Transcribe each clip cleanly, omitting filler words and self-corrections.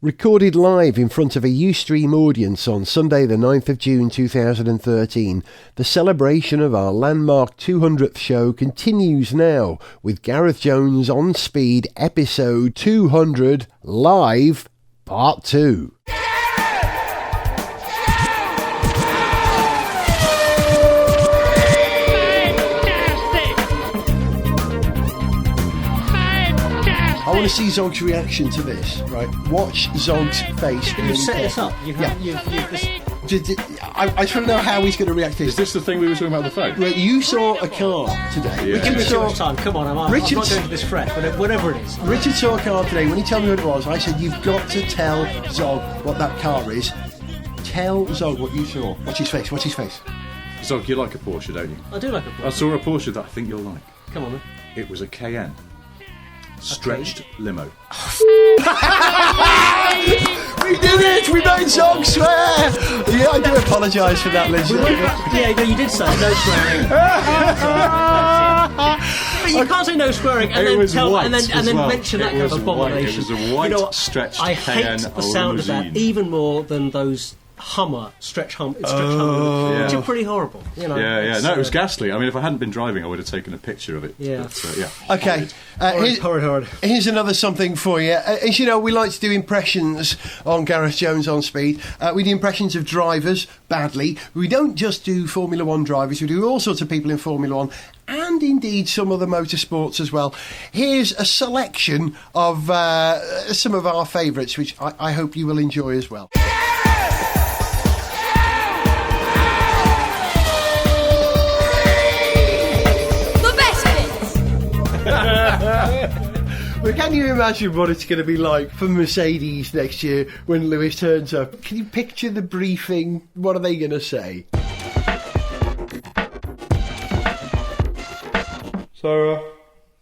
Recorded live in front of a Ustream audience on Sunday the 9th of June 2013, the celebration of our landmark 200th show continues now with Gareth Jones On Speed episode 200 live part 2. I want to see Zog's reaction to this, right? Watch Zog's face. Can you set this up? I just want to know how he's going to react to this. Is this the thing we were talking about on the phone? Right, you saw a car today. Yeah. Give me too much time. Come on, I'm not going to this fresh, whatever it is. Richard saw a car today. When he told me what it was, I said, you've got to tell Zog what that car is. Tell Zog what you saw. Watch his face, watch his face. Zog, you like a Porsche, don't you? I do like a Porsche. I saw a Porsche that I think you'll like. Come on, then. It was a Cayenne. Stretched limo. We did it! We made Zog swear! Yeah, I do apologise for that, Liz. Yeah, you did say no swearing. But you can't say no swearing and then mention that kind of abomination. It was a white stretched I Cayenne hate the sound limousine. of that even more than those Hummer stretch Hummer, which are pretty horrible. You know, Yeah. No, it was ghastly. I mean, if I hadn't been driving, I would have taken a picture of it. Yeah. But, yeah. Okay. Horrid. Here's another something for you. As you know, we like to do impressions on Gareth Jones On Speed. We do impressions of drivers badly. We don't just do Formula 1 drivers, we do all sorts of people in Formula 1 and indeed some other motorsports as well. Here's a selection of some of our favourites, which I hope you will enjoy as well. But can you imagine what it's going to be like for Mercedes next year when Lewis turns up? Can you picture the briefing? What are they going to say? So,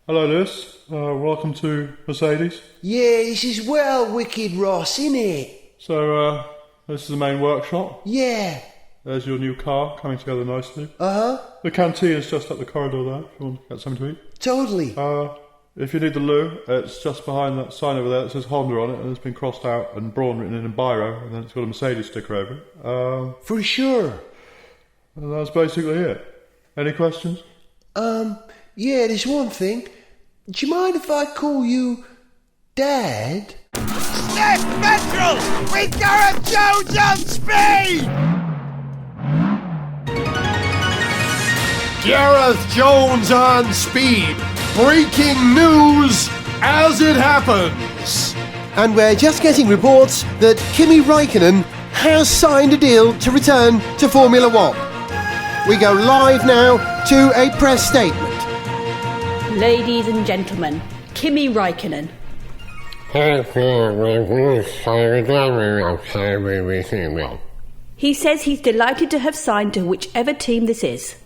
hello Lewis, welcome to Mercedes. Yeah, this is well wicked Ross, innit? So, this is the main workshop. Yeah. There's your new car coming together nicely. Uh-huh. The canteen is just up the corridor there, if you want to get something to eat. Totally. If you need the loo, it's just behind that sign over there that says Honda on it, and it's been crossed out and Braun written in biro, and then it's got a Mercedes sticker over it. For sure. And that's basically it. Any questions? Yeah, there's one thing. Do you mind if I call you Dad? Left Petrol with Gareth Jones On Speed! Gareth Jones On Speed. Breaking news as it happens. And we're just getting reports that Kimi Räikkönen has signed a deal to return to Formula 1. We go live now to a press statement. Ladies and gentlemen, Kimi Räikkönen. He says he's delighted to have signed to whichever team this is.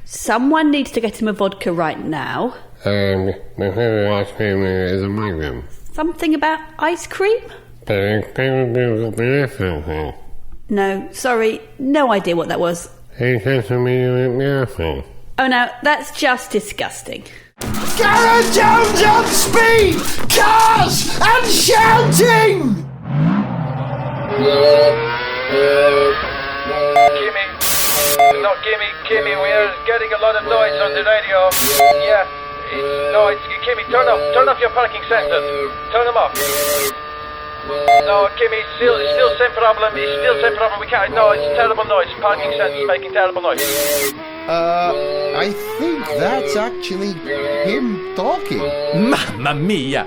Someone needs to get him a vodka right now. Something about ice cream? No, sorry, no idea what that was. Oh no, that's just disgusting. Gareth Jones On Speed. Cars and shouting. Kimmy, we are getting a lot of noise on the radio. Yeah, Kimmy, turn off your parking sensors. Turn them off. No, Kimmy, still same problem. It's still same problem. We can't. No, it's terrible noise. Parking sensors making terrible noise. I think that's actually him talking. Mamma mia!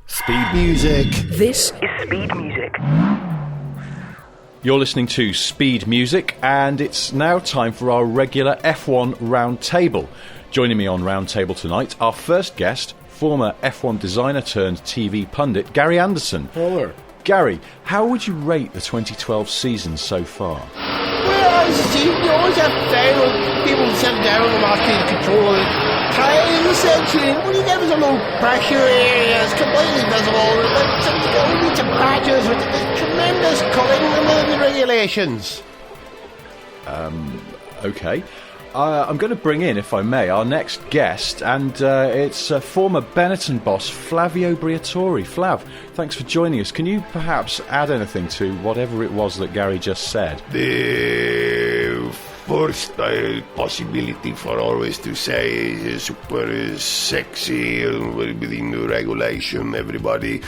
Speed music. This is Speed Music. You're listening to Speed Music, and it's now time for our regular F1 Roundtable. Joining me on Roundtable tonight, our first guest, former F1 designer turned TV pundit, Gary Anderson. Hello. Gary, how would you rate the 2012 season so far? Well, you always have down people sitting down and asking control of time section. When you get some low pressure areas, completely visible, but some going into patches with tremendous culling and the regulations. Okay. I'm going to bring in, if I may, our next guest, and it's former Benetton boss Flavio Briatore. Flav, thanks for joining us. Can you perhaps add anything to whatever it was that Gary just said? The first possibility for always to say is super sexy within the regulation. Everybody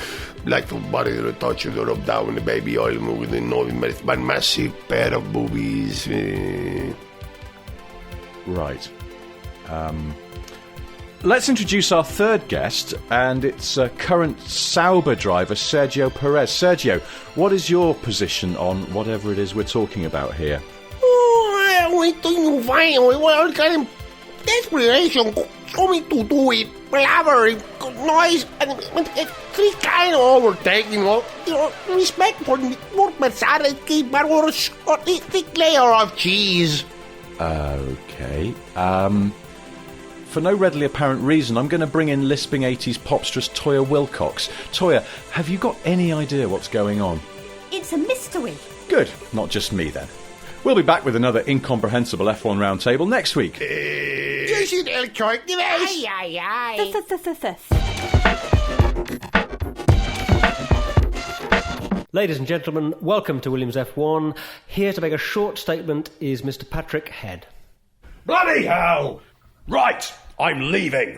like to body the touch of the rub down the baby oil with the massive pair of boobies. Right. Let's introduce our third guest, and it's current Sauber driver Sergio Perez. Sergio, what is your position on whatever it is we're talking about here? We're doing fine. We're getting desperation coming to do it. Blabbering, noise, and it's kind of overtaking. Respect for the workman's keep but a thick layer of cheese. Okay. For no readily apparent reason, I'm going to bring in lisping 80s popstress Toya Wilcox. Toya, have you got any idea what's going on? It's a mystery. Good. Not just me, then. We'll be back with another incomprehensible F1 Roundtable next week. Ladies and gentlemen, welcome to Williams F1. Here to make a short statement is Mr. Patrick Head. Bloody hell! Right, I'm leaving.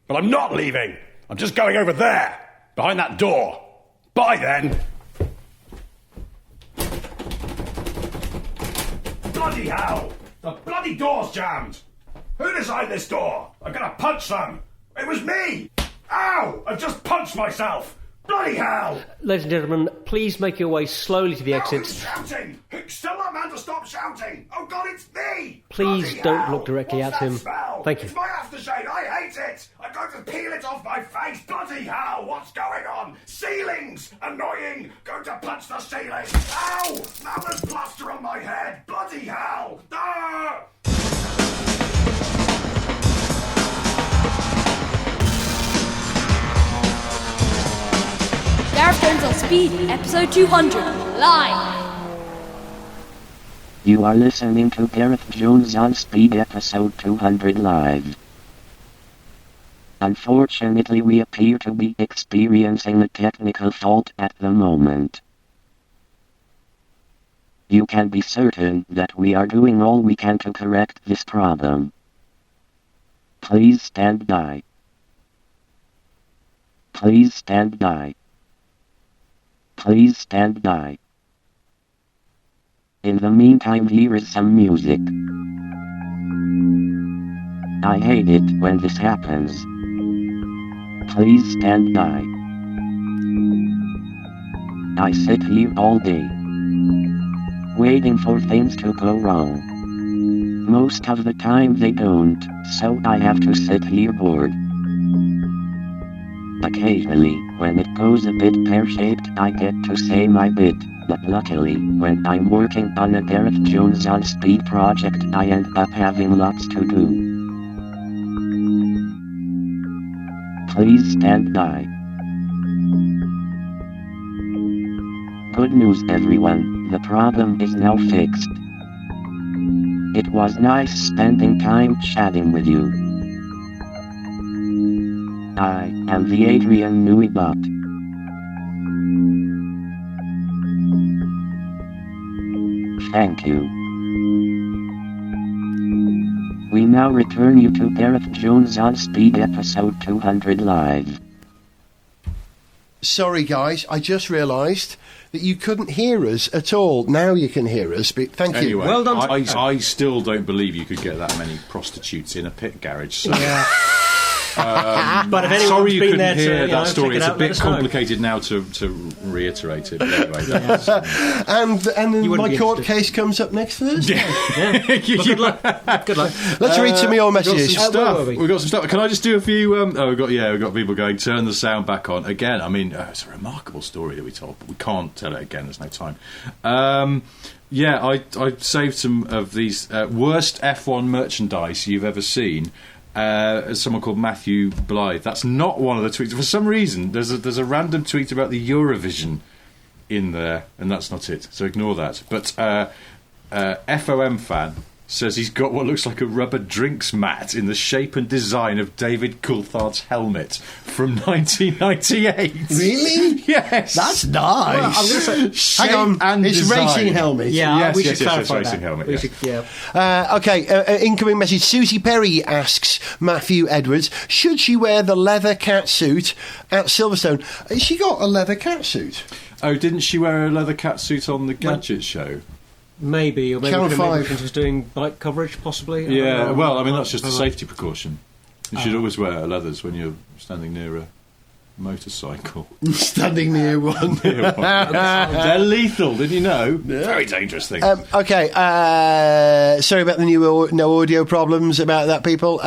But I'm not leaving. I'm just going over there, behind that door. Bye then. Bloody hell! The bloody door's jammed. Who designed this door? I'm gonna punch them. It was me. Ow! I've just punched myself. Bloody hell! Ladies and gentlemen, please make your way slowly to the exits. Who's shouting? Still that man to stop shouting! Oh God, it's me! Please Bloody don't hell. look directly What's at that him. Smell? Thank you. It's my aftershave. I hate it. I'm going to peel it off my face. Bloody hell! What's going on? Ceilings! Annoying! Going to punch the ceiling. Ow! Now there's plaster on my head. Bloody hell! Ah! Gareth Jones On Speed, episode 200, live. You are listening to Gareth Jones On Speed, episode 200 live. Unfortunately, we appear to be experiencing a technical fault at the moment. You can be certain that we are doing all we can to correct this problem. Please stand by. Please stand by. Please stand by. In the meantime, here is some music. I hate it when this happens. Please stand by. I sit here all day, waiting for things to go wrong. Most of the time they don't, so I have to sit here bored. Occasionally, when it goes a bit pear-shaped, I get to say my bit, but luckily, when I'm working on a Gareth Jones On Speed project, I end up having lots to do. Please stand by. Good news, everyone, the problem is now fixed. It was nice spending time chatting with you. I am the Adrian Newey bot. Thank you. We now return you to Gareth Jones On Speed, episode 200 live. Sorry guys, I just realised that you couldn't hear us at all. Now you can hear us, but thank you. Anyway, Well done. I still don't believe you could get that many prostitutes in a pit garage. So. Yeah. But if anyone's sorry you been couldn't there to, hear you know, that story. check it It's a out, let bit us know. complicated now to reiterate it. But anyway, And then You wouldn't my be court interested. case comes up next Thursday. Yeah. Well, good luck. Good luck. Let's read some of your messages. where were we? We've got some stuff. Can I just do a few? We've got people going. Turn the sound back on again. I mean, it's a remarkable story that we told, but we can't tell it again. There's no time. I saved some of these worst F1 merchandise you've ever seen. Someone called Matthew Blythe. That's not one of the tweets. For some reason, there's a random tweet about the Eurovision in there, and that's not it. So ignore that. But FOM fan says he's got what looks like a rubber drinks mat in the shape and design of David Coulthard's helmet from 1998. Really? Yes. That's nice. Well, I'm gonna say, hang on, and it's design. racing helmet. Yeah, we should yes, clarify racing that. helmet, We yeah. should- yeah. Okay, incoming message. Susie Perry asks Matthew Edwards, should she wear the leather cat suit at Silverstone? Has she got a leather cat suit? Oh, didn't she wear a leather catsuit on the Gadget show? Maybe, or maybe Channel 5. she was doing bike coverage, possibly. I Yeah, don't know. well, I mean, that's just a safety precaution. You should always wear leathers when you're standing near a motorcycle. Standing near one. They're lethal, did you know? Very dangerous thing. Okay, sorry about the no audio problems about that, people.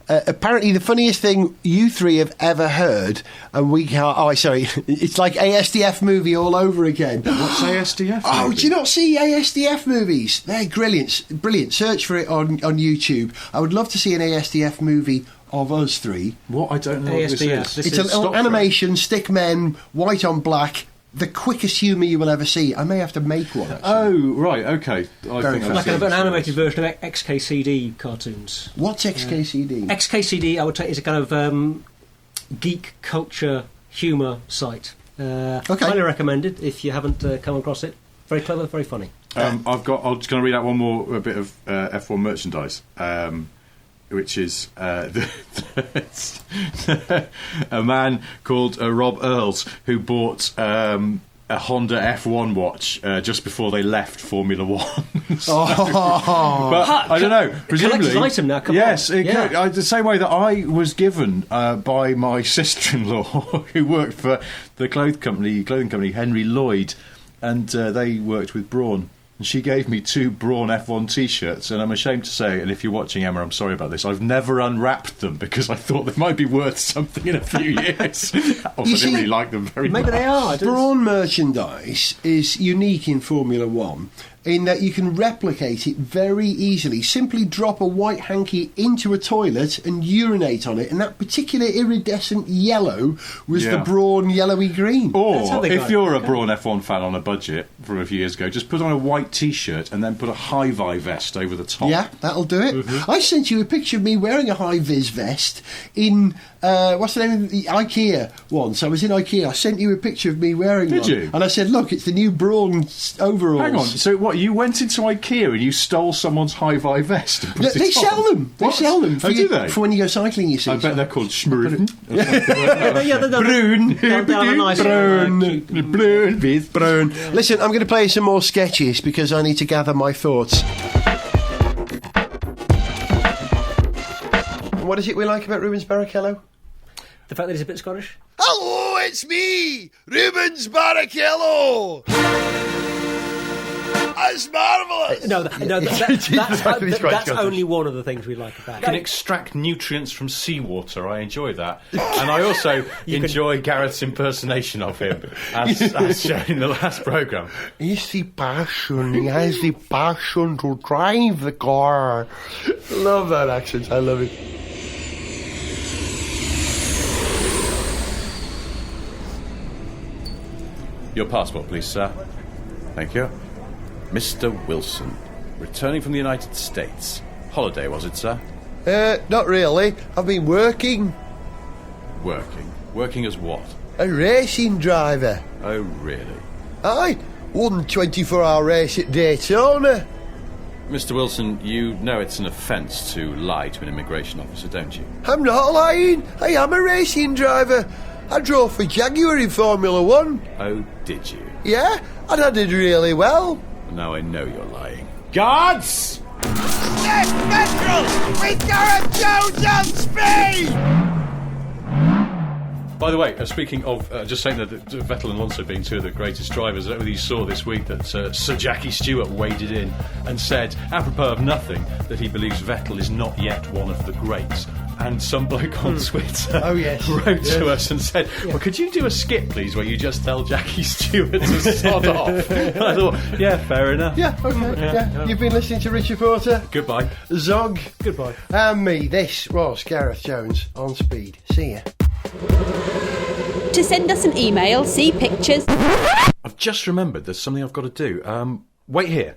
Apparently the funniest thing you three have ever heard, and we can't... Oh, sorry. It's like ASDF movie all over again. What's ASDF Oh, movie? do you not see ASDF movies? They're brilliant. Search for it on YouTube. I would love to see an ASDF movie of us three. What? I don't know what this ASDF. is. It's a little animation, stick men, white on black, the quickest humour you will ever see. I may have to make one, actually. Oh, right, okay. Very I've Like seen an this. animated version of XKCD cartoons. What's XKCD? XKCD, I would say, is a kind of geek culture humour site. Highly recommended if you haven't come across it. Very clever, very funny. I'm just going to read out one more bit of F1 merchandise, which is a man called Rob Earls who bought a Honda F1 watch just before they left Formula One. But I don't know. Presumably, collector's item now. Come yes, on. Yeah. the same way that I was given by my sister-in-law, who worked for the clothing company Henry Lloyd, and they worked with Braun. And she gave me 2 Braun F1 T-shirts, and I'm ashamed to say, and if you're watching, Emma, I'm sorry about this, I've never unwrapped them because I thought they might be worth something in a few years. I didn't really like them very much. Maybe they are. Braun merchandise is unique in Formula One in that you can replicate it very easily. Simply drop a white hanky into a toilet and urinate on it, and that particular iridescent yellow was the Braun yellowy green. Or, if you're a Braun F1 fan on a budget from a few years ago, just put on a white T-shirt and then put a high-vis vest over the top. Yeah, that'll do it. Mm-hmm. I sent you a picture of me wearing a high-vis vest in, what's the name of the IKEA once. I was in IKEA. I sent you a picture of me wearing one. Did you? And I said, look, it's the new Braun overalls. Hang on, so what, you went into IKEA and you stole someone's high-vis vest and put No, it they on? sell them. They What? sell them. Oh, do they? For when you go cycling, you see. I bet they're called Schmurfen. Brune. They'll have a nice, Brune. Listen, I'm going to play some more sketches because I need to gather my thoughts. What is it we like about Rubens Barrichello? The fact that he's a bit Scottish. Hello, it's me, Rubens Barrichello. That's marvellous. That's only one of the things we like about You can it. extract nutrients from seawater. I enjoy that. And I also enjoy Gareth's impersonation of him, as shown in the last programme. He's the passion. He has the passion to drive the car. Love that accent. I love it. Your passport, please, sir. Thank you. Mr. Wilson, returning from the United States. Holiday, was it, sir? Not really. I've been working. Working. Working as what? A racing driver. Oh, really? Aye. Won 24-hour race at Daytona. Mr. Wilson, you know it's an offence to lie to an immigration officer, don't you? I'm not lying. I am a racing driver. I drove for Jaguar in Formula One. Oh, did you? Yeah, and I did really well. Now I know you're lying. Guards! Next Petrol with Gareth Jones On Speed! By the way, speaking of, just saying that Vettel and Alonso being 2 of the greatest drivers, I don't know whether you saw this week that Sir Jackie Stewart waded in and said, apropos of nothing, that he believes Vettel is not yet one of the greats. And some bloke on Twitter wrote to us and said, well, could you do a skit, please, where you just tell Jackie Stewart to sod off? And I thought, yeah, fair enough. Yeah, okay. Yeah. You've been listening to Richard Porter. Goodbye. Zog. Goodbye. And me. This was Gareth Jones on Speed. See ya. To send us an email, see pictures. I've just remembered there's something I've got to do. Wait here.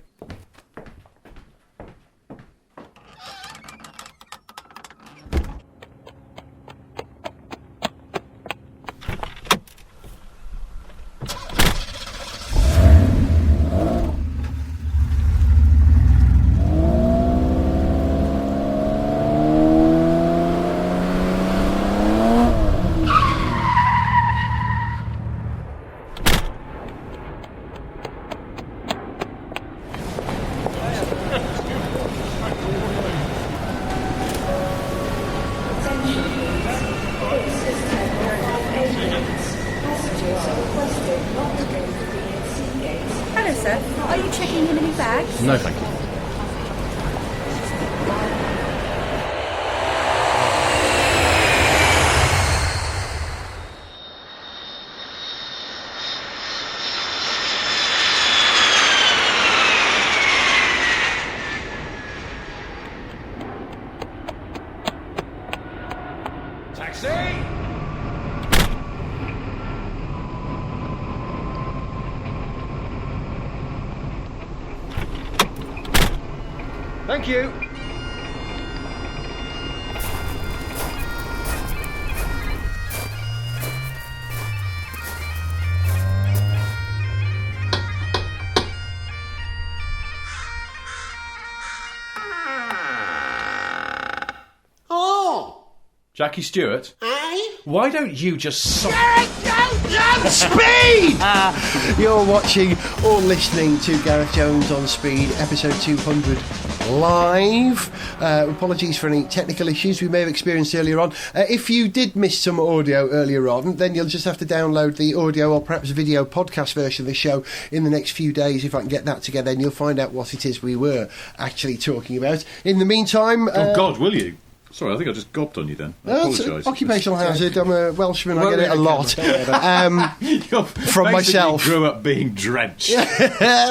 Hello, sir. Are you checking in any bags? No, thank you. Thank you. Oh! Jackie Stewart? Aye? Why don't you just... Gareth Jones On Speed! You're watching or listening to Gareth Jones on Speed, episode 200 live. Apologies for any technical issues we may have experienced earlier on. If you did miss some audio earlier on, then you'll just have to download the audio or perhaps video podcast version of the show in the next few days. If I can get that together, and you'll find out what it is we were actually talking about. In the meantime... oh, God, will you? Sorry, I think I just gobbed on you then. I apologise. Occupational hazard. I'm a Welshman. I get it a lot. From myself. You grew up being drenched.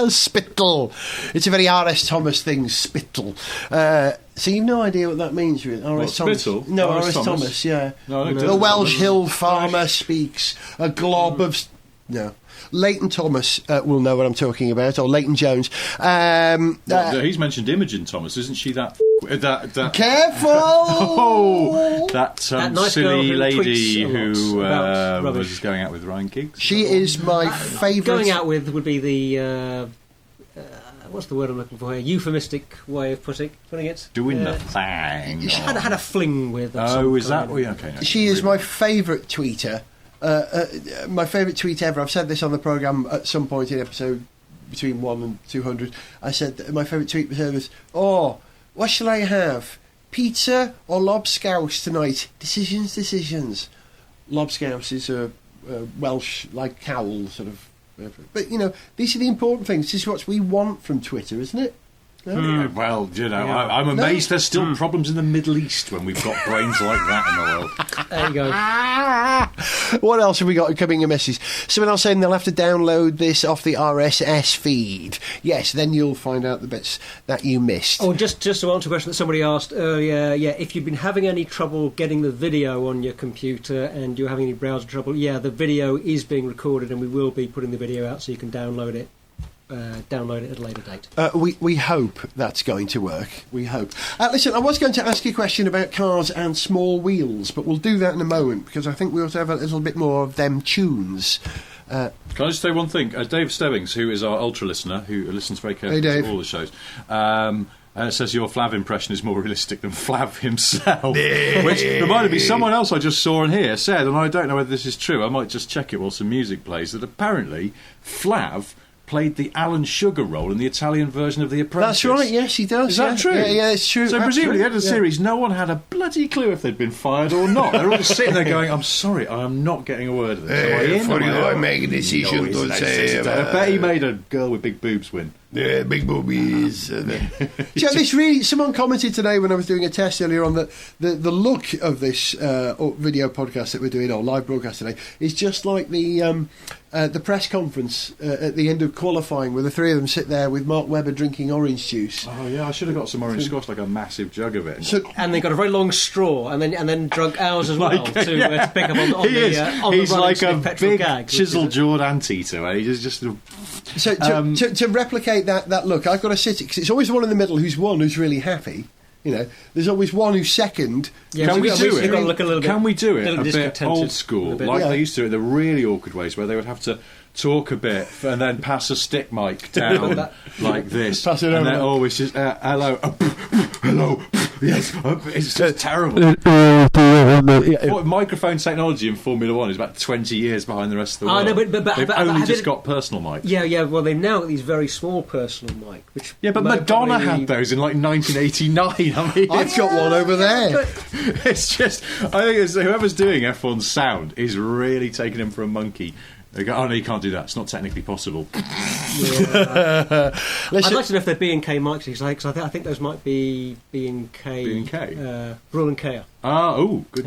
Spittle. It's a very R.S. Thomas thing, spittle. So you've no idea what that means, really? R.S. Thomas. Spittle? No, R.S. Thomas, yeah. No, the Welsh hill farmer speaks. A glob of... No. Leighton Thomas will know what I'm talking about, or Leighton Jones. He's mentioned Imogen Thomas, isn't she? That Careful! that nice silly lady who was going out with Ryan Giggs. She is my favourite. Going out with would be the what's the word I'm looking for here? Euphemistic way of putting it. Doing the thing. She had a fling with. Oh, is that? Okay. No, she is my favourite tweeter. My favourite tweet ever. I've said this on the programme at some point in episode between 1 and 200. I said that my favourite tweet was, "Oh, what shall I have? Pizza or lobscouse tonight? Decisions. Lobscouse is a Welsh, like cowl, sort of. But, you know, these are the important things. This is what we want from Twitter, isn't it? No? Well, you know, I'm amazed there's still problems in the Middle East when we've got brains like that in the world. There you go. What else have we got coming in messages? Someone else saying they'll have to download this off the RSS feed. Yes, then you'll find out the bits that you missed. Oh, just to answer a question that somebody asked earlier, if you've been having any trouble getting the video on your computer and you're having any browser trouble, the video is being recorded and we will be putting the video out so you can download it. At a later date. We hope that's going to work. We hope. Listen, I was going to ask you a question about cars and small wheels, but we'll do that in a moment because I think we ought to have a little bit more of them tunes. Can I just say one thing? Dave Stebbings, who is our ultra listener, who listens very carefully to all the shows, says your Flav impression is more realistic than Flav himself. Which reminded me, someone else I just saw in here said, and I don't know whether this is true, I might just check it while some music plays, that apparently Flav played the Alan Sugar role in the Italian version of The Apprentice. That's right, yes, he does. Is that true? Yeah, it's true. So presumably at the end of the series, no one had a bloody clue if they'd been fired or not. They're all just sitting there going, I'm sorry, I am not getting a word of this. I make a decision to say... I bet he made a girl with big boobs win. Yeah, big boobies. This really, someone commented today when I was doing a test earlier on that the look of this video podcast that we're doing, or live broadcast today, is just like the press conference at the end of qualifying, where the three of them sit there with Mark Webber drinking orange juice. Oh yeah, I should have got some orange squash, like a massive jug of it. And they got a very long straw, and then drunk ours as well to pick up on he's the like a big gag, chiseled jawed anteater. Eh? He's just. So to replicate that look, I've got to sit it because it's always the one in the middle who's really happy. You know, there's always one who's second. Can we do it? Can we do it a bit old school, like they used to do it, the really awkward ways where they would have to talk a bit and then pass a stick mic down like this, pass it and over. then always just hello, hello. Yes, it's just terrible. Microphone technology in Formula 1 is about 20 years behind the rest of the world. No, but they've only just got personal mics. Yeah. Well, they've now got these very small personal mics. Which but Madonna had those in like 1989. I mean, I've got one over there. It's just, I think whoever's doing F1's sound is really taking him for a monkey. They go, oh no, you can't do that. It's not technically possible. I'd like to know if they're B&K mics, because I think those might be B&K. B&K? Brule and Kea. Good.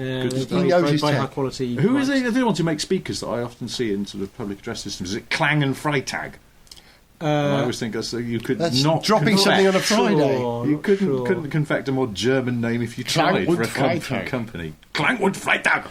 Very high quality. Who is mics. it? They want to make speakers that I often see in sort of public address systems. Is it Klang and Freitag? I always think you could not dropping something on a Friday. You couldn't confect a more German name if you tried for a company. Klangwood Freitag.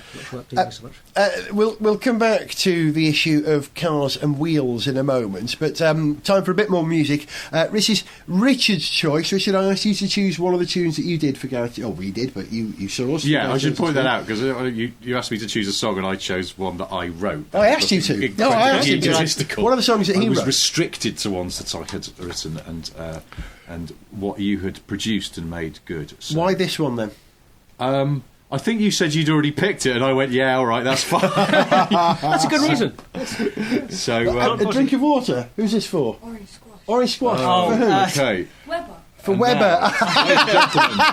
We'll come back to the issue of cars and wheels in a moment, but time for a bit more music. This is Richard's choice. Richard, I asked you to choose one of the tunes that you did for Gareth. Oh, we did, but you saw us. Yeah, I should point that out, because you asked me to choose a song and I chose one that I wrote. I asked you to. No, I asked you to. What are the songs that he wrote? I was restricted to ones that I had written and what you had produced and made good. So. Why this one then? I think you said you'd already picked it, and I went, "Yeah, all right, that's fine." That's a good reason. So, a drink of water. Who's this for? Orange squash. Oh, for who? Okay. Weber. For Weber. Now, ladies and gentlemen,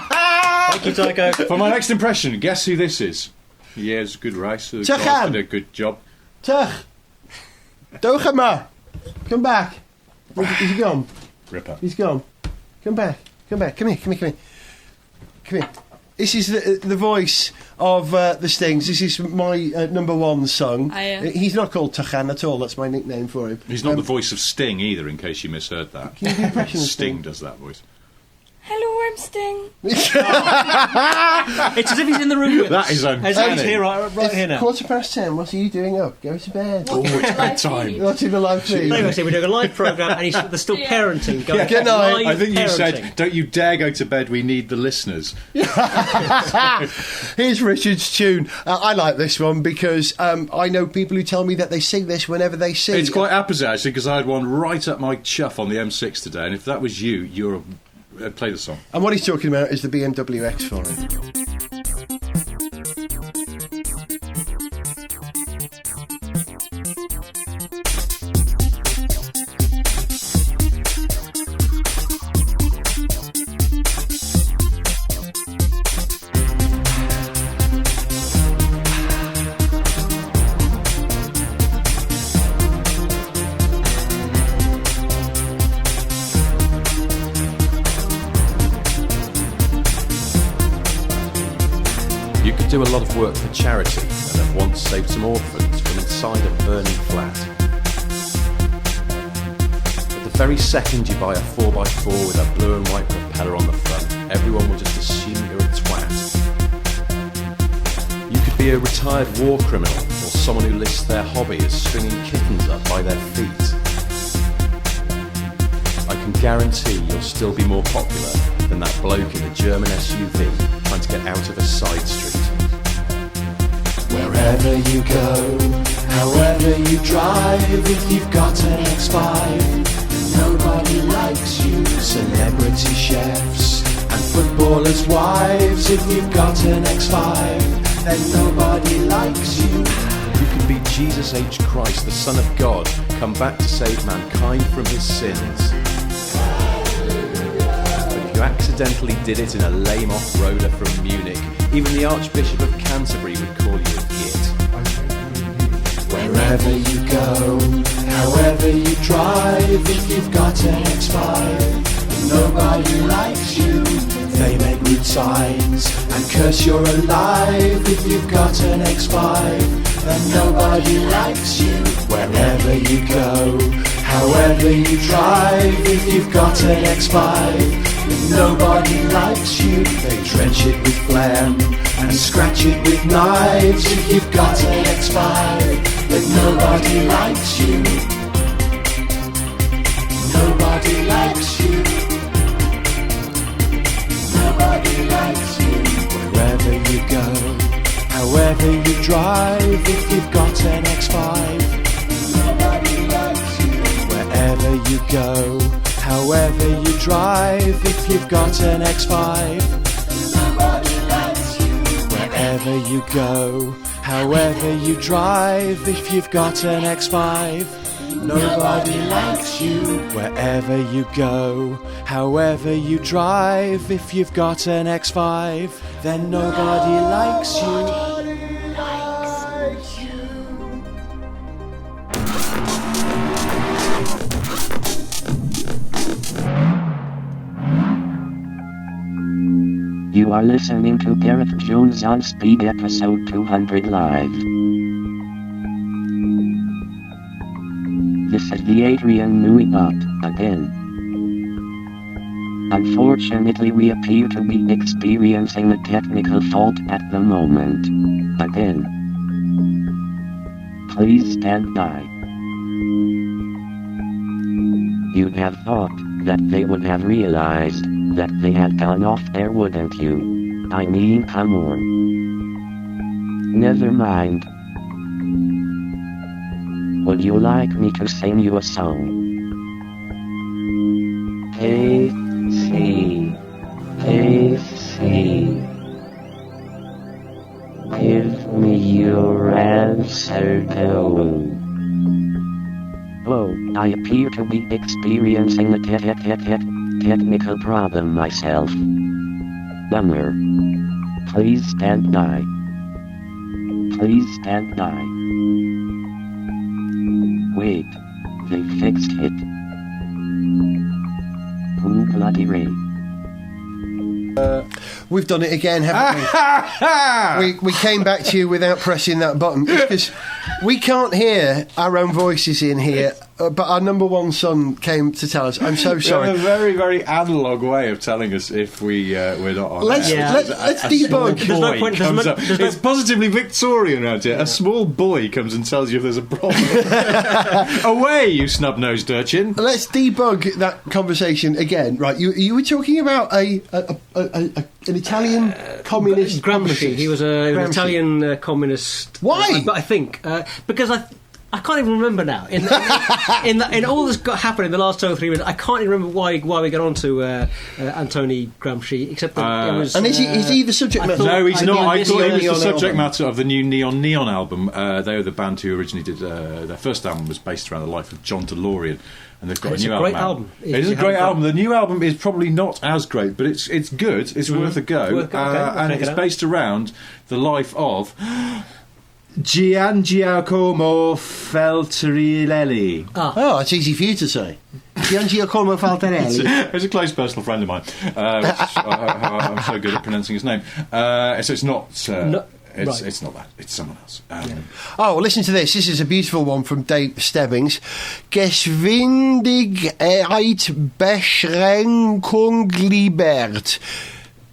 Thank you, Tycho. for my next impression, guess who this is? Yeah, it's a good race. The Tucham. guys did a good job. Tuch. Dochema. Come back. Is he gone? Ripper. He's gone. Come back. Come here. This is the voice of the Stings. This is my number one song. He's not called Tuchan at all. That's my nickname for him. He's not the voice of Sting either, in case you misheard that. Can you do impression of Sting does that voice. Hello, I'm Sting. It's as if he's in the room with That us. is uncanny. As if he's here, right here now. 10:15. What are you doing up? Go to bed. Oh, it's bedtime. Watching the live feed. There you go, we're doing a live programme and they're still parenting. Going Good night. I think you parenting. said, "Don't you dare go to bed. We need the listeners." Here's Richard's tune. I like this one because I know people who tell me that they sing this whenever they sing. It's quite opposite, actually, because I had one right up my chuff on the M6 today, and if that was you're play the song. And what he's talking about is the BMW X4. Do a lot of work for charity and have once saved some orphans from inside a burning flat. But the very second you buy a 4x4 with a blue and white propeller on the front, everyone will just assume you're a twat. You could be a retired war criminal or someone who lists their hobby as stringing kittens up by their feet. I can guarantee you'll still be more popular than that bloke in the German SUV trying to get out of a side street. Wherever you go, however you drive, if you've got an X5, nobody likes you. Celebrity chefs and footballers' wives, if you've got an X5, then nobody likes you. You can be Jesus H. Christ, the Son of God, come back to save mankind from his sins. But if you accidentally did it in a lame off-roader from Munich, even the Archbishop of Canterbury would call you a git. Wherever you go, however you drive, if you've got an X5, nobody likes you. They make rude signs and curse you're alive. If you've got an X5, then nobody likes you. Wherever you go, however you drive, if you've got an X5, nobody likes you. They drench it with phlegm and scratch it with knives. If you've got an X5, then nobody likes you. Nobody likes you. Nobody likes you. Wherever you go, however you drive, if you've got an X5, nobody likes you. Wherever you go, however you drive, if you've got an X5, nobody likes you. Wherever you go, however you drive, if you've got an X5, nobody likes you. Wherever you go, however you drive, if you've got an X5, then nobody likes you. You are listening to Gareth Jones on Speed episode 200 live. This is the Adrian Newey bot, again. Unfortunately, we appear to be experiencing a technical fault at the moment. Again. Please stand by. You'd have thought that they would have realized that they had gone off air, wouldn't you? I mean, come on. Never mind. Would you like me to sing you a song? Hey, see. Hey, see. Give me your answer, go. Oh, I appear to be experiencing a technical problem myself. Bummer. Please stand by. Please stand by. Wait. They fixed it. Who bloody Ray? We've done it again, haven't we? We came back to you without pressing that button because we can't hear our own voices in here. But our number one son came to tell us. I'm so sorry. They have a very, very analogue way of telling us if we're not on. Let's debug. There's no point. It's positively Victorian around here. A small boy comes and tells you if there's a problem. Away, you snub-nosed urchin. Let's debug that conversation again. Right, you were talking about an Italian communist. Gramsci. He was an Italian communist. Why? I think because I can't even remember now. In all that's happened in the last 2 or 3 minutes, I can't even remember why we got on to Antoni Gramsci, except that it was... And is he the subject matter? No, he's not. I thought he was the subject matter of the new Neon album. They were the band who originally did... their first album was based around the life of John DeLorean. And they've got a new album. It is a great album. The new album is probably not as great, but it's good. It's worth a go. And it's based around the life of... Giangiacomo Feltrinelli. Oh, it's easy for you to say. Giangiacomo Feltrinelli. He's a close personal friend of mine. I'm so good at pronouncing his name. So it's not... It's not that. It's someone else. Well, listen to this. This is a beautiful one from Dave Stebbings. Geschwindigkeit Beschränkung liebert.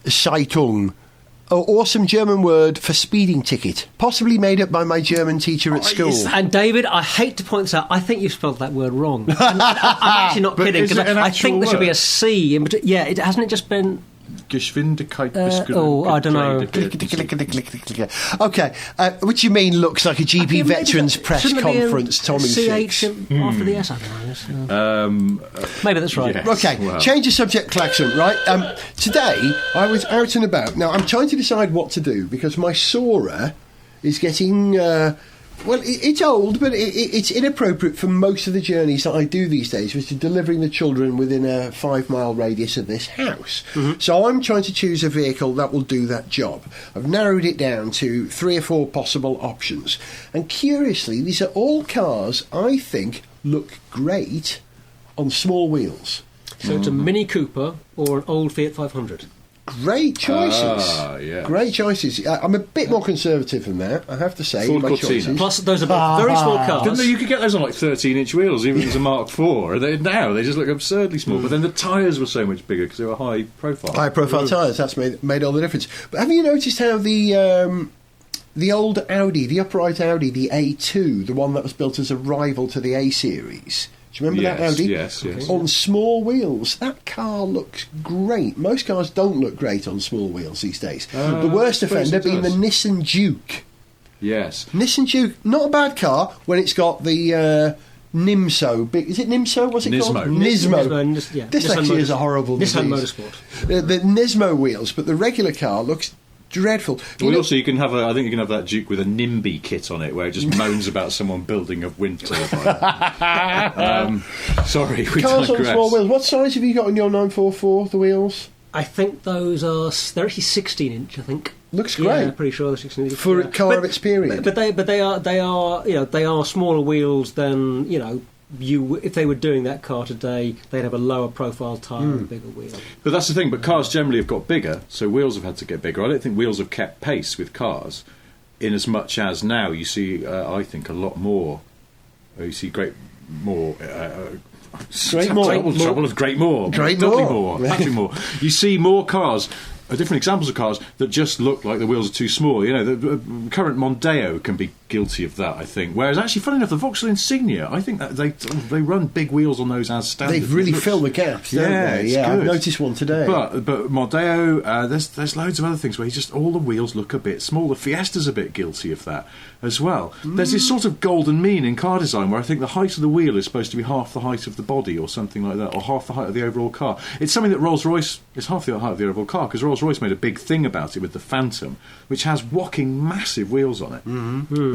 Zeitung. Awesome German word for speeding ticket, possibly made up by my German teacher at school. And David, I hate to point this out, I think you've spelled that word wrong. I'm actually not kidding, because I think there should be a C. It hasn't it just been... Geschwindigkeit I don't know. Okay, which you mean looks like a GP Veterans press conference, Tommy CH after the S, I don't know. Maybe that's right. Yes, okay, change the subject, klaxon, right? Today, I was out and about. Now, I'm trying to decide what to do, because my Sora is getting... it's old, but it's inappropriate for most of the journeys that I do these days, which is delivering the children within a 5-mile radius of this house. Mm-hmm. So I'm trying to choose a vehicle that will do that job. I've narrowed it down to 3 or 4 possible options. And curiously, these are all cars I think look great on small wheels. So it's a Mini Cooper or an old Fiat 500? Great choices. Yes. Great choices. I'm a bit more conservative than that, I have to say. Ford my Cortina. choices. Plus, those are very small cars. You could get those on like 13-inch wheels, even if it was a Mark IV. Now they just look absurdly small. But then the tyres were so much bigger because they were high profile. High profile tyres. That's made all the difference. But have you noticed how the old Audi, the upright Audi, the A2, the one that was built as a rival to the A series? Do you remember that Audi? Yes. On small wheels. That car looks great. Most cars don't look great on small wheels these days. The worst offender being the Nissan Duke. Yes. Nissan Duke, not a bad car when it's got the Nimso. Is it Nimso? What's it called? Nismo. This actually is a horrible Nissan disease. Motorsport. The Nismo wheels, but the regular car looks... dreadful. You can have I think you can have that Duke with a NIMBY kit on it, where it just moans about someone building a wind turbine. Sorry, we cars digress. On small wheels. What size have you got on your 944? The wheels? I think they're actually 16-inch. I think looks great. Yeah, pretty sure they're 16-inch for a car of its period. But they are smaller wheels than if they were doing that car today, they'd have a lower profile tyre and a bigger wheel. But that's the thing. But cars generally have got bigger, so wheels have had to get bigger. I don't think wheels have kept pace with cars, in as much as now you see, I think, a lot more. You see great more. Great more. Patrick Moore. You see more cars. Different examples of cars that just look like the wheels are too small. You know, the current Mondeo can be guilty of that, I think. Whereas, actually, funny enough, the Vauxhall Insignia, I think that they run big wheels on those as standard. They've really filled the gaps, don't they? Yeah, I've noticed one today. But Mondeo, there's loads of other things where all the wheels look a bit small. The Fiesta's a bit guilty of that as well. There's this sort of golden mean in car design where I think the height of the wheel is supposed to be half the height of the body or something like that, or half the height of the overall car. It's something that Rolls-Royce is half the height of the overall car, because Rolls-Royce made a big thing about it with the Phantom, which has whacking massive wheels on it.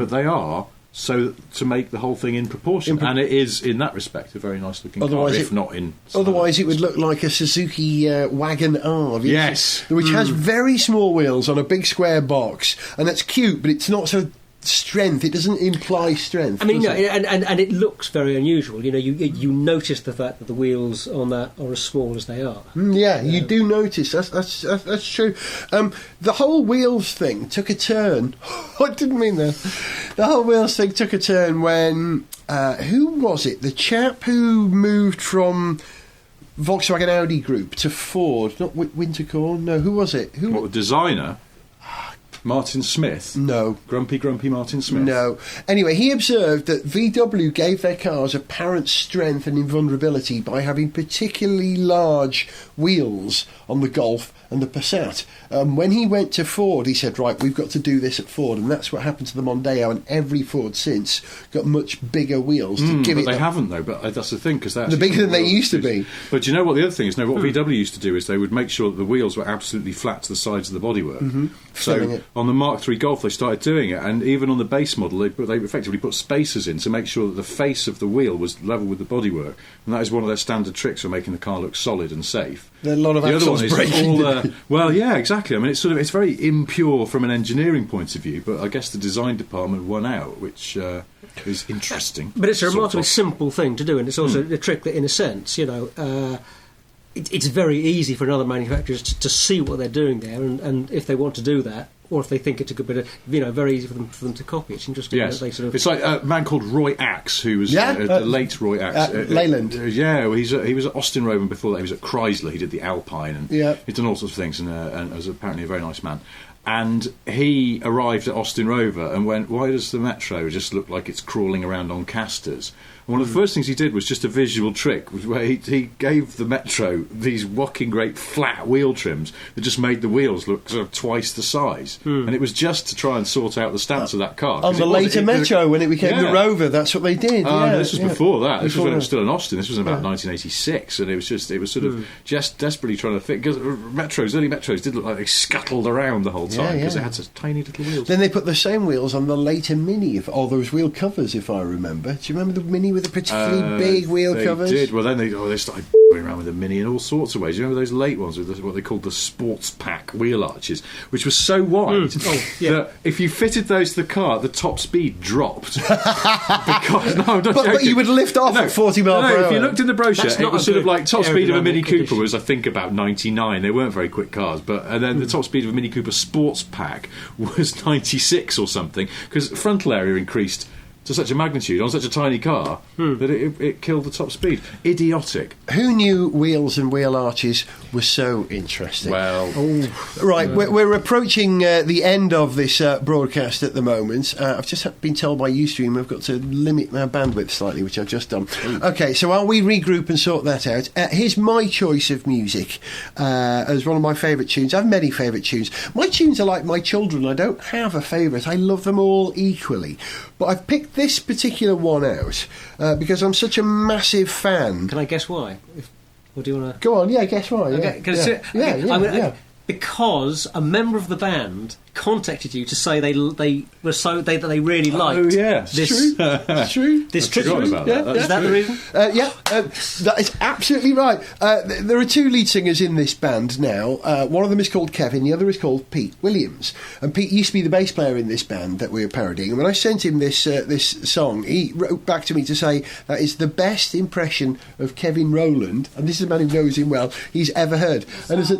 But they are so to make the whole thing in proportion, and it is, in that respect, a very nice looking car, if not in... Otherwise it would look like a Suzuki Wagon R. Yes. Which has very small wheels on a big square box, and that's cute, but it's not so... strength. It doesn't imply strength. I mean, no, and it looks very unusual. You know, you notice the fact that the wheels on that are as small as they are. You do notice. That's true. The whole wheels thing took a turn. I didn't mean that. The whole wheels thing took a turn when who was it? The chap who moved from Volkswagen Audi Group to Ford, not Winterkorn. No, who was it? What, the designer? Martin Smith? No. Grumpy Martin Smith? No. Anyway, he observed that VW gave their cars apparent strength and invulnerability by having particularly large wheels on the Golf and the Passat. When he went to Ford, he said, right, we've got to do this at Ford, and that's what happened to the Mondeo, and every Ford since got much bigger wheels to give it... But they haven't, though, but that's the thing, because they're bigger than they used to be. But you know what the other thing is? What VW used to do is they would make sure that the wheels were absolutely flat to the sides of the bodywork. So on the Mark III Golf, they started doing it, and even on the base model, they effectively put spacers in to make sure that the face of the wheel was level with the bodywork, and that is one of their standard tricks for making the car look solid and safe. There are a lot of axles breaking. Well, yeah, exactly. I mean, it's very impure from an engineering point of view, but I guess the design department won out, which is interesting. But it's a remarkably simple thing to do, and it's also a trick that, in a sense, you know, it's very easy for another manufacturer to see what they're doing there, and if they want to do that, or if they think it's a good bit of, you know, very easy for them to copy. It's interesting that they sort of... It's like a man called Roy Axe, who was the late Roy Axe. Leyland. He was at Austin Rowan before that. He was at Chrysler. He did the Alpine, and he'd done all sorts of things, and was apparently a very nice man. And he arrived at Austin Rover and went, why does the Metro just look like it's crawling around on casters? And one of the first things he did was just a visual trick, where he gave the Metro these whacking great flat wheel trims that just made the wheels look sort of twice the size. And it was just to try and sort out the stance of that car. On the later Metro, when it became the Rover, that's what they did. This was before that. This was when it was still an Austin. This was about 1986, and it was sort of just desperately trying to fit, because early Metros did look like they scuttled around the whole time, because they had such tiny little wheels. Then they put the same wheels on the later Mini, those wheel covers, if I remember. Do you remember the Mini with the particularly big wheel covers? They did. Well, then they started going around with the Mini in all sorts of ways. You remember those late ones with what they called the sports pack wheel arches, which was so wide that if you fitted those to the car, the top speed dropped. But you would lift off at 40 miles per hour. If you looked in the brochure, it was sort of like top speed of a Mini Cooper was, I think, about 99. They weren't very quick cars, and then the top speed of a Mini Cooper sports pack was 96 or something, because frontal area increased to such a magnitude on such a tiny car that it killed the top speed. Idiotic. Who knew wheels and wheel arches were so interesting? Well... We're approaching the end of this broadcast at the moment. I've just been told by Ustream I've got to limit my bandwidth slightly, which I've just done. Okay, so while we regroup and sort that out, here's my choice of music as one of my favourite tunes. I have many favourite tunes. My tunes are like my children. I don't have a favourite. I love them all equally. But I've picked this particular one out because I'm such a massive fan. Can I guess why? Or do you want to... Go on, guess why. Okay, because a member of the band contacted you to say they really liked. Oh yeah, this. True. It's true. This I forgot about that. Is that the reason? That is absolutely right. There are two lead singers in this band now. One of them is called Kevin, the other is called Pete Williams. And Pete used to be the bass player in this band that we were parodying. And when I sent him this song, he wrote back to me to say that is the best impression of Kevin Rowland, and this is a man who knows him well, he's ever heard. And as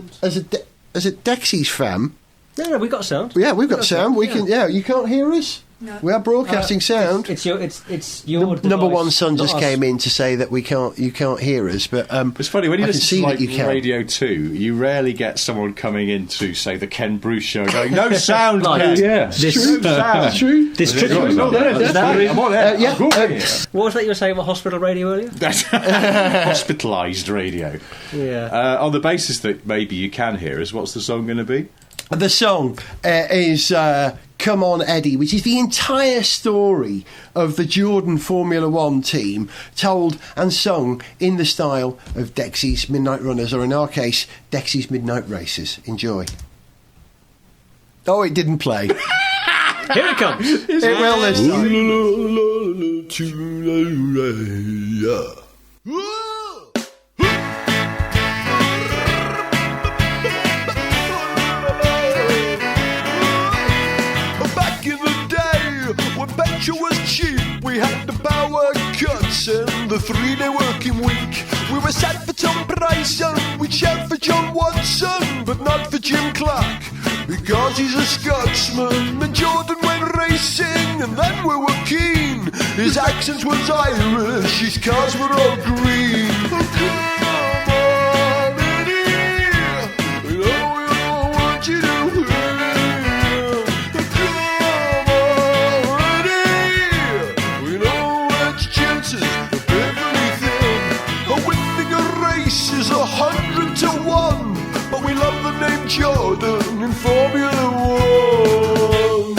a Dexys fan... No, we've got sound. Yeah, we've got sound. We can. Yeah, you can't hear us. No. We are broadcasting sound. It's your number device, one son just not us. came in to say that you can't hear us. But it's funny when you I can listen see to like that you can. Radio 2, you rarely get someone coming in to say the Ken Bruce show going, no sound, Ken. Yeah, This true. sound. True. This trick. I'm on there. What was that you were saying about hospital radio earlier? That's hospitalised radio. Yeah. On the basis that maybe you can hear us, what's the song going to be? The song is Come On Eddie, which is the entire story of the Jordan Formula One team, told and sung in the style of Dexys Midnight Runners, or in our case, Dexys Midnight Racers. Enjoy. Oh, it didn't play. Here it comes. It will this time. Petrol was cheap, we had the power cuts and the 3-day working week. We were set for Tom Price and we'd shout for John Watson, but not for Jim Clark, because he's a Scotsman. And Jordan went racing and then we were keen. His accent was Irish, his cars were all green. Jordan in Formula One.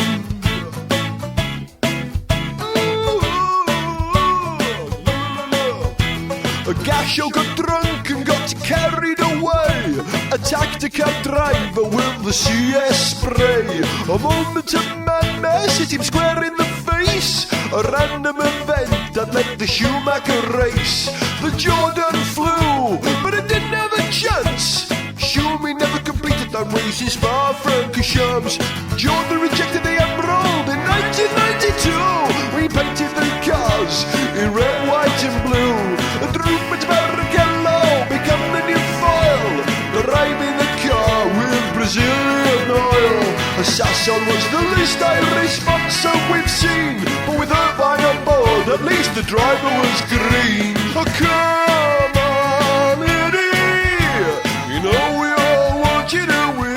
A Gasho got drunk and got carried away, attacked a cab driver with the CS spray. A moment of madness hit him square in the face, a random event that led the Schumacher race. The Jordan flew, but it didn't have a chance. Schumi never completed that race in Spa-Francorchamps. Jordan rejected the Emerald in 1992. We painted the cars in red, white and blue. And Rupert Barrichello became the new foil, driving the car with Brazilian oil. Sasson was the least Irish sponsor we've seen, but with Irvine on board, at least the driver was green. Oh, come on, Eddie, you know we all want you to win.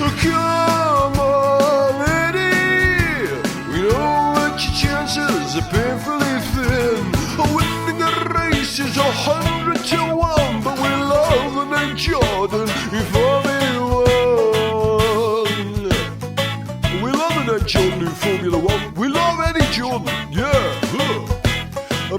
Oh, come on, Eddie, we know that your chances are painfully thin. Winning the race is 100 to 1, but we love the name Jordan in Formula One. We love the name Jordan in Formula One. We love Eddie Jordan, yeah.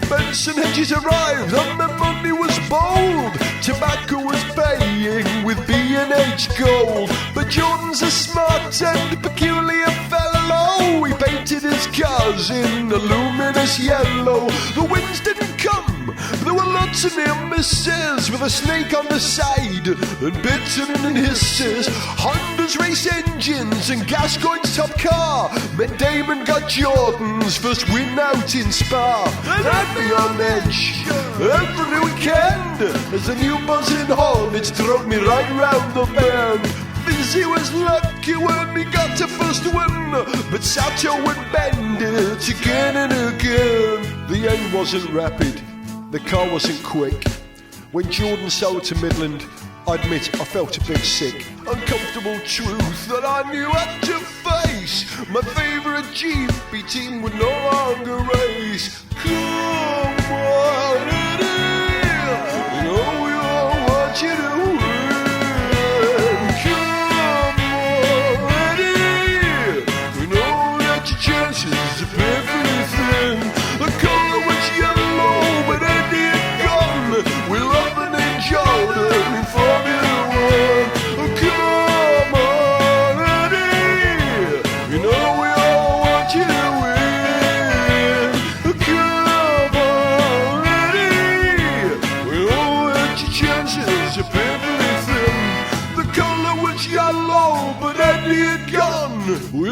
Benson Hedges arrived and the money was bold. Tobacco was paying with B&H gold. But Jordan's a smart and peculiar fellow. He painted his cars in a luminous yellow. The winds didn't come, there were lots of near misses, with a snake on the side and bitten and hisses. Honda's race engines and Gascoigne's top car meant Damon got Jordan's first win out in Spa. And I'd be on edge every weekend as a new buzzing hornets drove me right round the bend. Fizzy was lucky when he got to first win, but Sato would bend it again and again. The end wasn't rapid, the car wasn't quick. When Jordan sold to Midland, I admit I felt a bit sick. Uncomfortable truth that I knew I had to face. My favourite GP team would no longer race. Come on, Eddie, you know we all want you to win. Come on, Eddie, we know that your chances are perfectly thin. The colour was yellow, but Eddie had gone. We love the name Jordan in Formula One.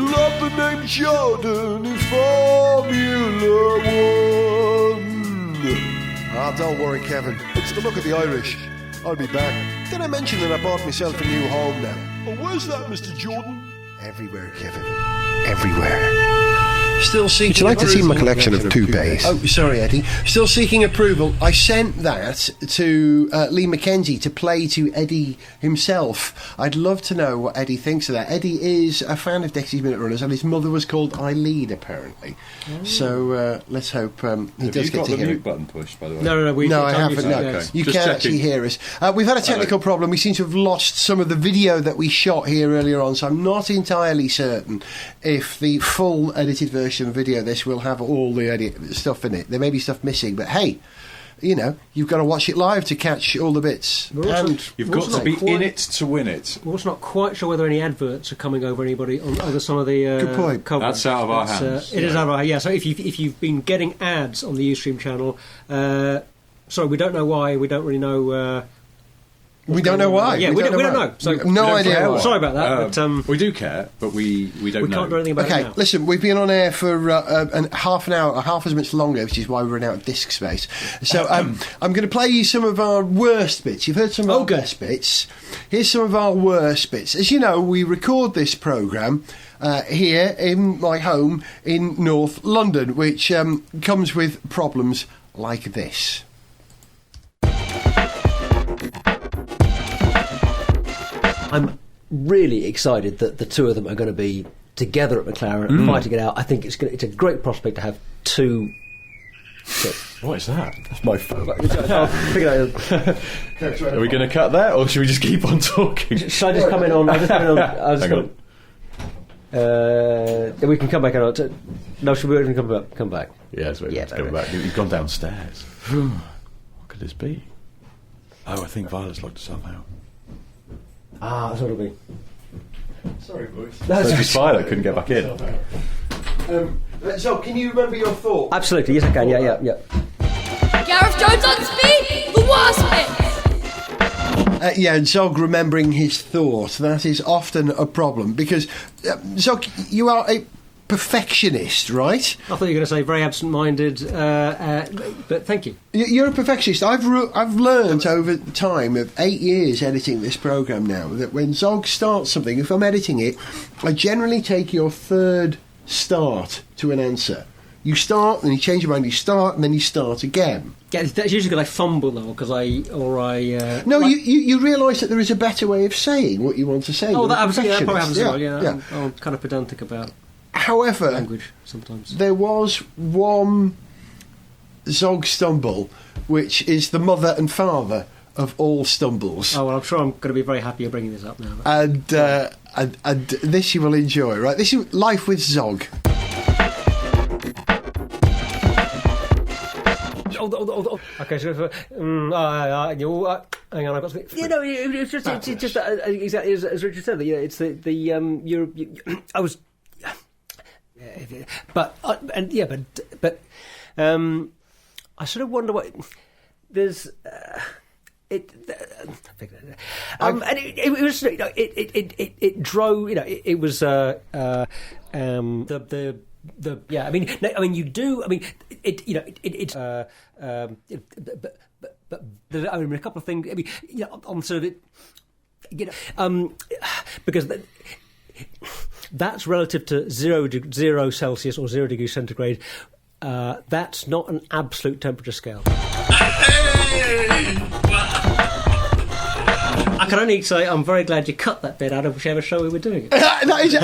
love the name Jordan in Formula One. Ah, don't worry, Kevin. It's the look of the Irish. I'll be back. Did I mention that I bought myself a new home now? Oh, where's that, Mr. Jordan? Everywhere, Kevin. Everywhere. Still seeking. Would you like to see my collection of toupees? Oh, sorry, Eddie. Still seeking approval. I sent that to Lee Mackenzie to play to Eddie himself. I'd love to know what Eddie thinks of that. Eddie is a fan of Dixie's Minute Runners, and his mother was called Eileen, apparently. Oh. So let's hope he does get to hear it. Have you got the mute button pushed, by the way? No, I haven't. No, okay. You can't actually hear us. We've had a technical problem. We seem to have lost some of the video that we shot here earlier on, so I'm not entirely certain if the full edited version video of this will have all the edit stuff in it. There may be stuff missing, but hey, you know, you've got to watch it live to catch all the bits. You've got to be in it to win it. We're also not quite sure whether any adverts are coming over anybody on over some of the Good point. coverage. That's out of our hands. It is out of our hands. Yeah, so if you've been getting ads on the Ustream channel, sorry, we don't know why. We don't really know. We don't know why. Yeah, we don't know. So no idea why. Sorry about that. But, we do care, but we don't know. We can't do anything about it now. Okay, listen, we've been on air for half an hour, half as much longer, which is why we're out of disk space. So I'm going to play you some of our worst bits. You've heard some of our best bits. Here's some of our worst bits. As you know, we record this programme here in my home in North London, which comes with problems like this. I'm really excited that the two of them are going to be together at McLaren and fighting it out. I think it's a great prospect to have two. What is that? That's my phone. Are we going to cut that, or should we just keep on talking? Should I just come in on? I'll just come in on. We can come back on. No, should we come back? Yes, we're come back. You've gone downstairs. What could this be? Oh, I think Violet's locked herself out. Ah, that's what it'll be. Sorry, boys. That's just Violet couldn't get back in. So, can you remember your thought? Absolutely, yes I can, yeah. Gareth Jones on Speed, the worst bits. And Zog remembering his thought, that is often a problem, because, Zog, you are a perfectionist, right? I thought you were going to say very absent-minded, but thank you. You're a perfectionist. I've learned over time of 8 years editing this programme now that when Zog starts something, if I'm editing it, I generally take your third start to an answer. You start, then you change your mind, you start, and then you start again. Yeah, that's usually because I fumble, though, because No, you realise that there is a better way of saying what you want to say. Oh, that probably happens as well, yeah. I'm kind of pedantic about However, language sometimes. There was one Zog stumble, which is the mother and father of all stumbles. Oh, well, I'm sure I'm going to be very happy you're bringing this up now. And this you will enjoy, right? This is Life with Zog. Okay, so hang on, I've got to think. Yeah, no, it's just exactly as Richard said. Yeah, it's I was. But I sort of wonder what there's. It was it drove. You know, it was the yeah. I mean you do. I mean it. You know it's. But I mean a couple of things. I mean, you know, on sort of it. You know, because. That's relative to 0 Celsius or 0 degrees centigrade. That's not an absolute temperature scale. I can only say I'm very glad you cut that bit out of whichever show we were doing it. That is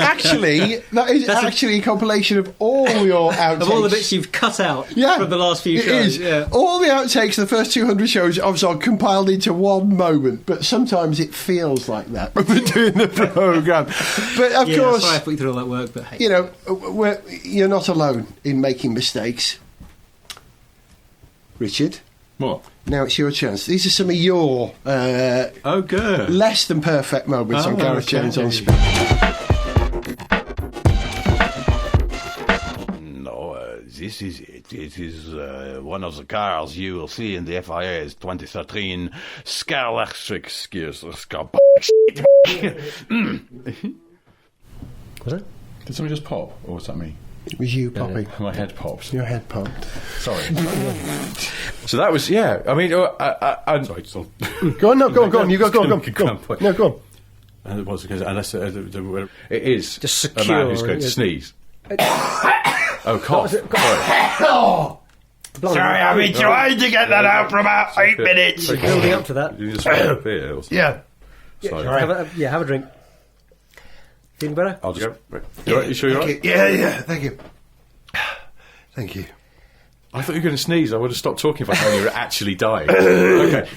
actually a compilation of all your outtakes. Of all the bits you've cut out from the last few shows. It is. Yeah. All the outtakes of the first 200 shows of Zog compiled into one moment, but sometimes it feels like that when we're doing the programme. But of course... sorry I put you through all that work, but hey. You know, you're not alone in making mistakes. Richard? What? Now it's your chance. These are some of your good, less than perfect moments on Gareth Jones On Speed. No, this is it. It is one of the cars you will see in the FIA's 2013 Scarlectric Was it? Did somebody just pop, or was that me? It was you popping. My head popped. Your head popped. Sorry. So that was, yeah. I mean, sorry. Go on. You go on. No, go on. And it was because unless it is just a man who's going to sneeze. Oh, cough. Sorry. Sorry, I've been trying to get that out for about 8 minutes. Building up to that. You just want a beer or something? Yeah. Sorry. Have a drink. Feeling better? I'll just. You sure you're right? Yeah. Thank you. Thank you. I thought you were going to sneeze. I would have stopped talking if I knew you were actually dying. Okay.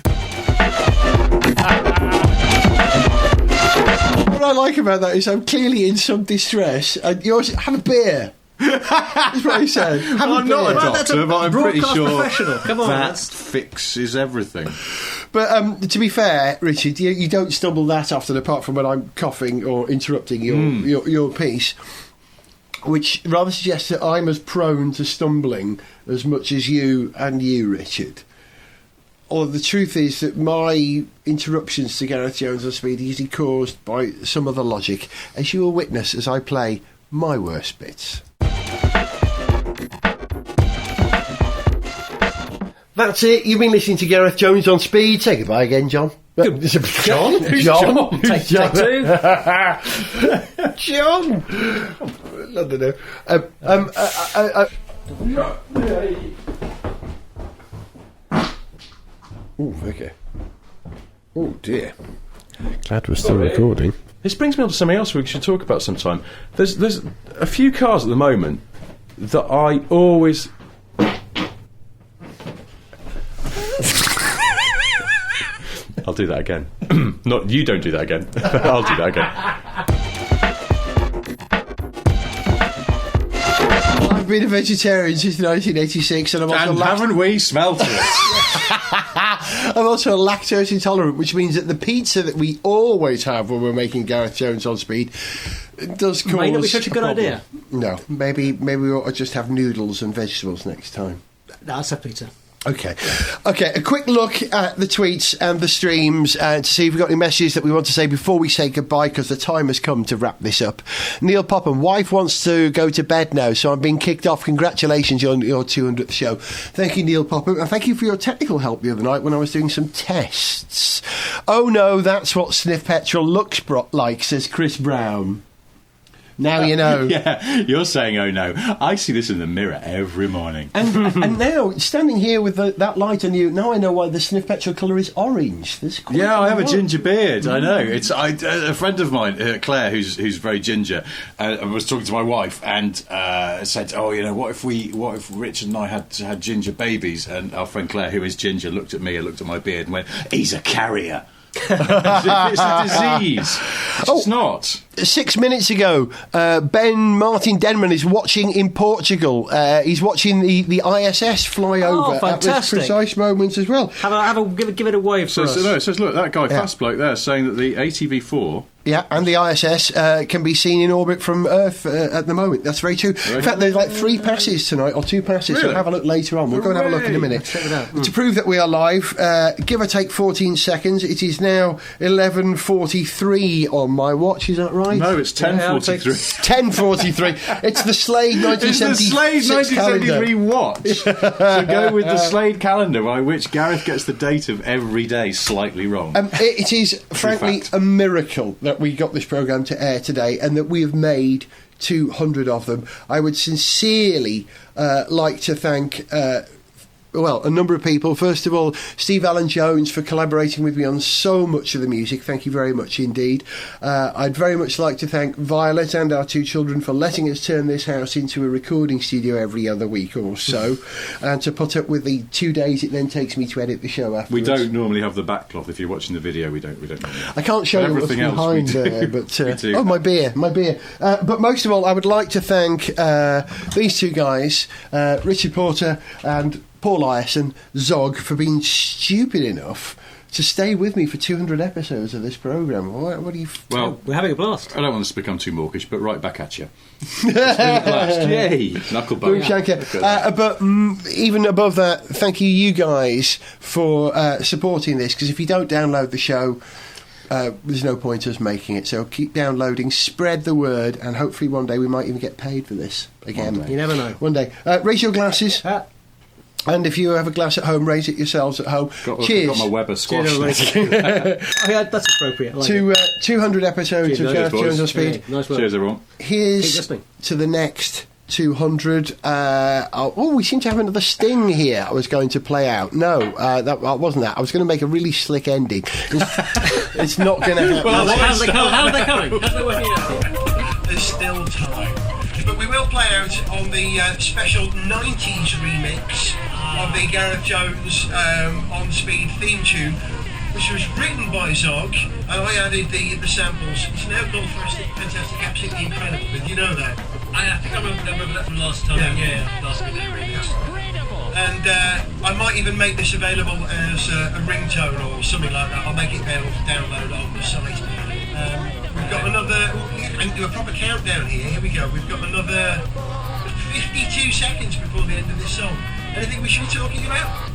What I like about that is I'm clearly in some distress, and you always have a beer. That's what he said. I'm not a doctor, but I'm pretty sure Come on, that fixes everything. But to be fair, Richard, you don't stumble that often, apart from when I'm coughing or interrupting your piece, which rather suggests that I'm as prone to stumbling as much as you, Richard. Or the truth is that my interruptions to Gareth Jones on Speed are usually caused by some other logic, as you will witness as I play my worst bits. That's it. You've been listening to Gareth Jones on Speed. Say goodbye again, John. John? John? Take two. John! I don't know. Oh, okay. Oh, dear. Glad we're still recording. This brings me on to something else we should talk about sometime. There's a few cars at the moment that I always... I'll do that again. Not you, don't do that again. I'll do that again. I've been a vegetarian since 1986, and haven't we smelt it? I'm also lactose intolerant, which means that the pizza that we always have when we're making Gareth Jones on Speed does cause... Might not be such a good problem. idea. No, maybe we ought to just have noodles and vegetables next time. That's a pizza. Okay, a quick look at the tweets and the streams to see if we've got any messages that we want to say before we say goodbye, because the time has come to wrap this up. Neil Popham, wife wants to go to bed now, so I'm being kicked off. Congratulations on your 200th show. Thank you, Neil Popham, and thank you for your technical help the other night when I was doing some tests. Oh no, that's what Sniff Petrol looks like, says Chris Brown. Now you know. Yeah, you're saying, oh no. I see this in the mirror every morning. And now, standing here with that light on you, now I know why the Sniff Petrol colour is orange. Yeah, I have a ginger beard. I know. It's a friend of mine, Claire, who's very ginger, was talking to my wife and said, "Oh, you know, what if Richard and I had ginger babies?" And our friend Claire, who is ginger, looked at me and looked at my beard and went, "He's a carrier." It's a disease. It's not. 6 minutes ago, Ben Martin Denman is watching in Portugal. He's watching the ISS fly over at this precise moment as well. Give it a wave for us. No, it says, look, that guy, fast bloke there, saying that the ATV4... Yeah, and the ISS can be seen in orbit from Earth at the moment. That's very true. In fact, there's like 3 passes tonight, or 2 passes, so have a look later on. We'll go and have a look in a minute. Check it out. To prove that we are live, give or take 14 seconds, it is now 11:43 on my watch, is that right? No, it's 10:43. 10:43. It's the Slade 1973 It's the Slade 1973 watch. So go with the Slade calendar, by which Gareth gets the date of every day slightly wrong. It is, frankly, a miracle that we got this programme to air today and that we have made 200 of them. I would sincerely like to thank... a number of people. First of all, Steve Allen Jones for collaborating with me on so much of the music. Thank you very much indeed. I'd very much like to thank Violet and our 2 children for letting us turn this house into a recording studio every other week or so, and to put up with the 2 days it then takes me to edit the show afterwards. We don't normally have the backcloth. If you're watching the video, we don't normally. I can't show you what's behind there, but oh, my beer. But most of all, I would like to thank these 2 guys, Richard Porter and Paul Ireson, Zog, for being stupid enough to stay with me for 200 episodes of this programme. What do you... Well, we're having a blast. I don't want this to become too mawkish, but right back at you. It's been a blast. Yay! Knuckle bone. But even above that, thank you guys for supporting this, because if you don't download the show... there's no point us making it. So keep downloading, spread the word, and hopefully one day we might even get paid for this again. You never know. One day. Raise your glasses. And if you have a glass at home, raise it yourselves at home. Cheers. Got my Weber squash. That's appropriate. Like to 200 episodes of Gareth Jones on Speed. Nice work. Cheers, everyone. Here's to the next 200. We seem to have another sting here I was going to play out. No, that wasn't that. I was going to make a really slick ending. It's not going to happen. Well, how's they coming? How's they working out? There's still time. But we will play out on the special 90s remix of the Gareth Jones On Speed theme tune, which was written by Zog, and I added the samples. It's now called fantastic, absolutely incredible. Did you know that? I think I remember that from last time. Yeah, last week. And I might even make this available as a ringtone or something like that. I'll make it available for download on the site. We've got another, and do a proper countdown here. Here we go. We've got another 52 seconds before the end of this song. Anything we should be talking about?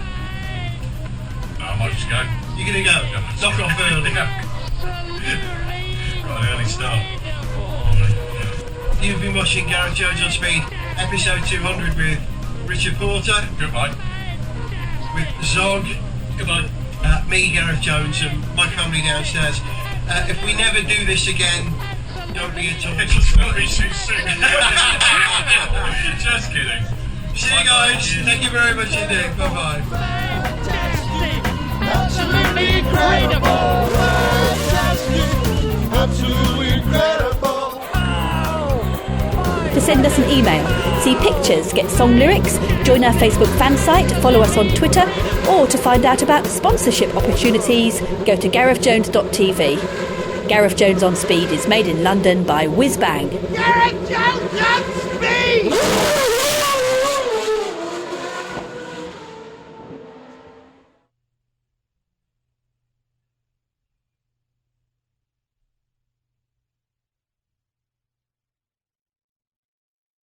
I might just go. You're going to go? Knock off early. Got an early start. You've been watching Gareth Jones on Speed, episode 200 with Richard Porter. Goodbye. With Zog. Goodbye. Me, Gareth Jones, and my family downstairs. If we never do this again, don't be at all. It's not be too soon. Just kidding. See you guys. Thank you very much indeed. Bye-bye. Absolutely incredible. Absolutely incredible. To send us an email, see pictures, get song lyrics, join our Facebook fan site, follow us on Twitter, or to find out about sponsorship opportunities, go to GarethJones.tv. Gareth Jones on Speed is made in London by Whiz Bang. Gareth Jones on Speed!